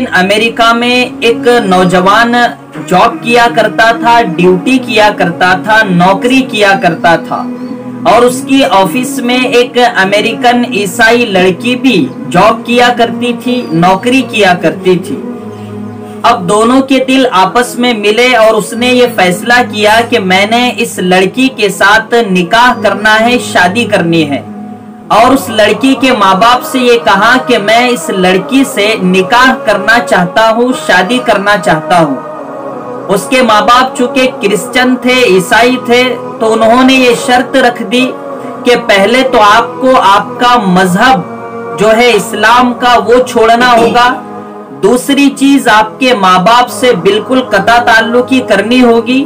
America में एक नौजवान जॉब किया करता था, ड्यूटी किया करता था, नौकरी किया करता था और उसकी ऑफिस में एक अमेरिकन ईसाई लड़की भी जॉब किया करती थी, नौकरी किया करती थी। अब दोनों के दिल आपस में मिले और उसने ये फैसला किया कि मैंने इस लड़की के साथ निकाह करना है, शादी करनी है। और उस लड़की के माँ बाप से ये कहा कि मैं इस लड़की से निकाह करना चाहता हूँ, शादी करना चाहता हूँ। उसके माँ बाप चूंकि क्रिश्चियन थे, ईसाई थे, तो उन्होंने ये शर्त रख दी कि पहले तो आपको आपका मजहब जो है इस्लाम का वो छोड़ना होगा। दूसरी चीज, आपके माँ बाप से बिल्कुल कता ताल्लुकी करनी होगी।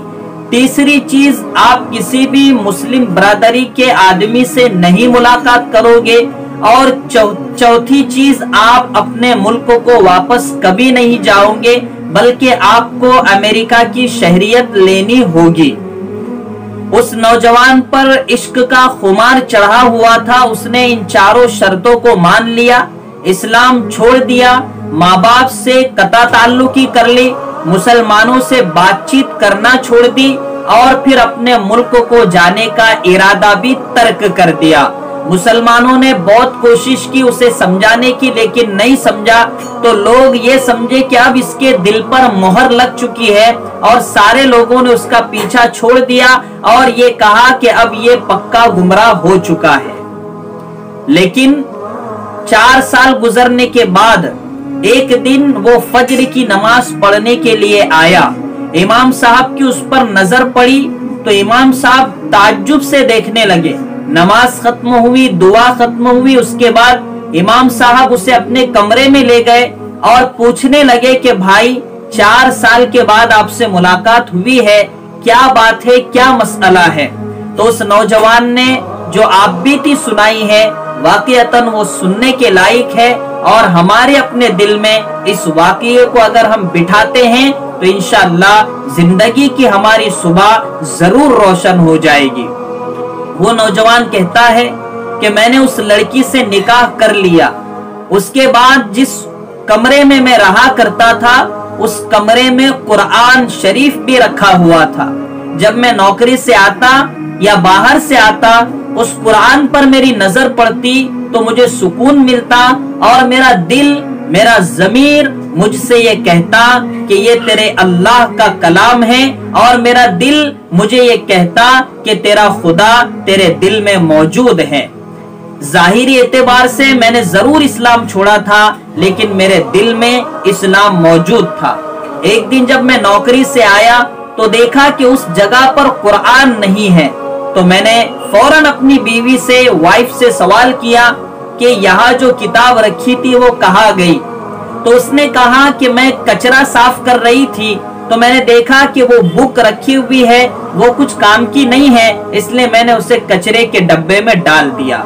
तीसरी चीज, आप किसी भी मुस्लिम बरादरी के आदमी से नहीं मुलाकात करोगे। और चौथी चीज, आप अपने मुल्क को वापस कभी नहीं जाओगे, बल्कि आपको अमेरिका की शहरियत लेनी होगी। उस नौजवान पर इश्क का खुमार चढ़ा हुआ था। उसने इन चारों शर्तों को मान लिया, इस्लाम छोड़ दिया, माँ बाप से कता ताल्लुकी कर ली, मुसलमानों से बातचीत करना छोड़ दी और फिर अपने मुल्क को जाने का इरादा भी तर्क कर दिया। मुसलमानों ने बहुत कोशिश की उसे समझाने की, लेकिन नहीं समझा। तो लोग ये समझे कि अब इसके दिल पर मोहर लग चुकी है और सारे लोगों ने उसका पीछा छोड़ दिया और ये कहा कि अब ये पक्का गुमराह हो चुका है। लेकिन 4 साल गुजरने के बाद एक दिन वो फज्र की नमाज पढ़ने के लिए आया। इमाम साहब की उस पर नजर पड़ी तो इमाम साहब ताज्जुब से देखने लगे। नमाज खत्म हुई, दुआ खत्म हुई, उसके बाद इमाम साहब उसे अपने कमरे में ले गए और पूछने लगे कि भाई 4 साल के बाद आपसे मुलाकात हुई है, क्या बात है, क्या मसला है। तो उस नौजवान ने जो आप बीती सुनाई है वाकईतन वो सुनने के लायक है और हमारे अपने दिल में इस वाकये को अगर हम बिठाते हैं तो इंशाअल्लाह जिंदगी की हमारी सुबह जरूर रोशन हो जाएगी। वो नौजवान कहता है कि मैंने उस लड़की से निकाह कर लिया। उसके बाद जिस कमरे में मैं रहा करता था उस कमरे में कुरान शरीफ भी रखा हुआ था। जब मैं नौकरी से आता या बाहर से आता उस कुरान पर मेरी नजर पड़ती तो मुझे सुकून मिलता और मेरा दिल, मेरा ज़मीर मुझसे ये कहता कि ये तेरे अल्लाह का कलाम है और मेरा दिल मुझे ये कहता कि तेरा खुदा तेरे दिल में मौजूद है। जाहिरी एतबार से मैंने जरूर इस्लाम छोड़ा था, लेकिन मेरे दिल में इस्लाम मौजूद था। एक दिन जब मैं नौकरी से आया तो देखा कि उस जगह पर कुरान नहीं है। तो मैंने फौरन अपनी बीवी से, वाइफ से सवाल किया कि यहाँ जो किताब रखी थी वो कहाँ गई। तो उसने कहा कि मैं कचरा साफ कर रही थी तो मैंने देखा कि वो बुक रखी हुई है, वो कुछ काम की नहीं है, इसलिए मैंने उसे कचरे के डब्बे में डाल दिया।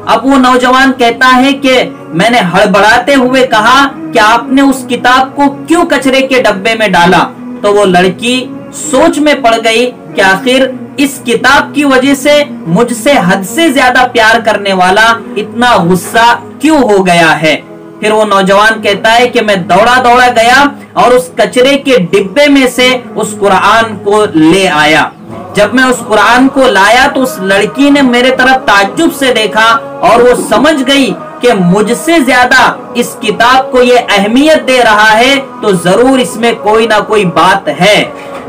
अब वो नौजवान कहता है कि मैंने हड़बड़ाते हुए कहा कि आपने उस किताब को क्यों कचरे के डब्बे में डाला। तो वो लड़की सोच में पड़ गई कि आखिर इस किताब की वजह से मुझसे हद से ज्यादा प्यार करने वाला इतना गुस्सा क्यों हो गया है। फिर वो नौजवान कहता है कि मैं दौड़ा दौड़ा गया और उस कचरे के डिब्बे में से उस कुरान को ले आया। जब मैं उस कुरान को लाया तो उस लड़की ने मेरे तरफ ताज्जुब से देखा और वो समझ गई कि मुझसे ज्यादा इस किताब को ये अहमियत दे रहा है तो जरूर इसमें कोई ना कोई बात है।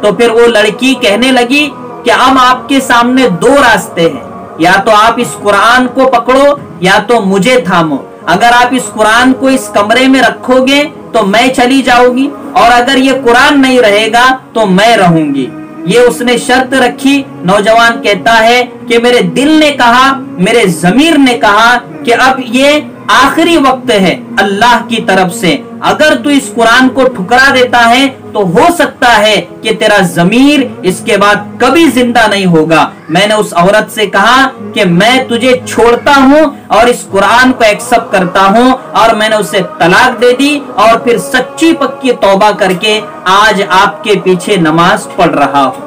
तो फिर वो लड़की कहने लगी कि हम आपके सामने 2 रास्ते हैं, या तो आप इस कुरान को पकड़ो या तो मुझे थामो। अगर आप इस कुरान को इस कमरे में रखोगे तो मैं चली जाऊंगी और अगर ये कुरान नहीं रहेगा तो मैं रहूंगी। ये उसने शर्त रखी। नौजवान कहता है कि मेरे दिल ने कहा, मेरे ज़मीर ने कहा कि अब ये आखिरी वक्त है अल्लाह की तरफ से। अगर तू इस कुरान को ठुकरा देता है तो हो सकता है कि तेरा ज़मीर इसके बाद कभी जिंदा नहीं होगा। मैंने उस औरत से कहा कि मैं तुझे छोड़ता हूँ और इस कुरान को एक्सेप्ट करता हूँ, और मैंने उसे तलाक दे दी और फिर सच्ची पक्की तौबा करके आज आपके पीछे नमाज पढ़ रहा हूँ।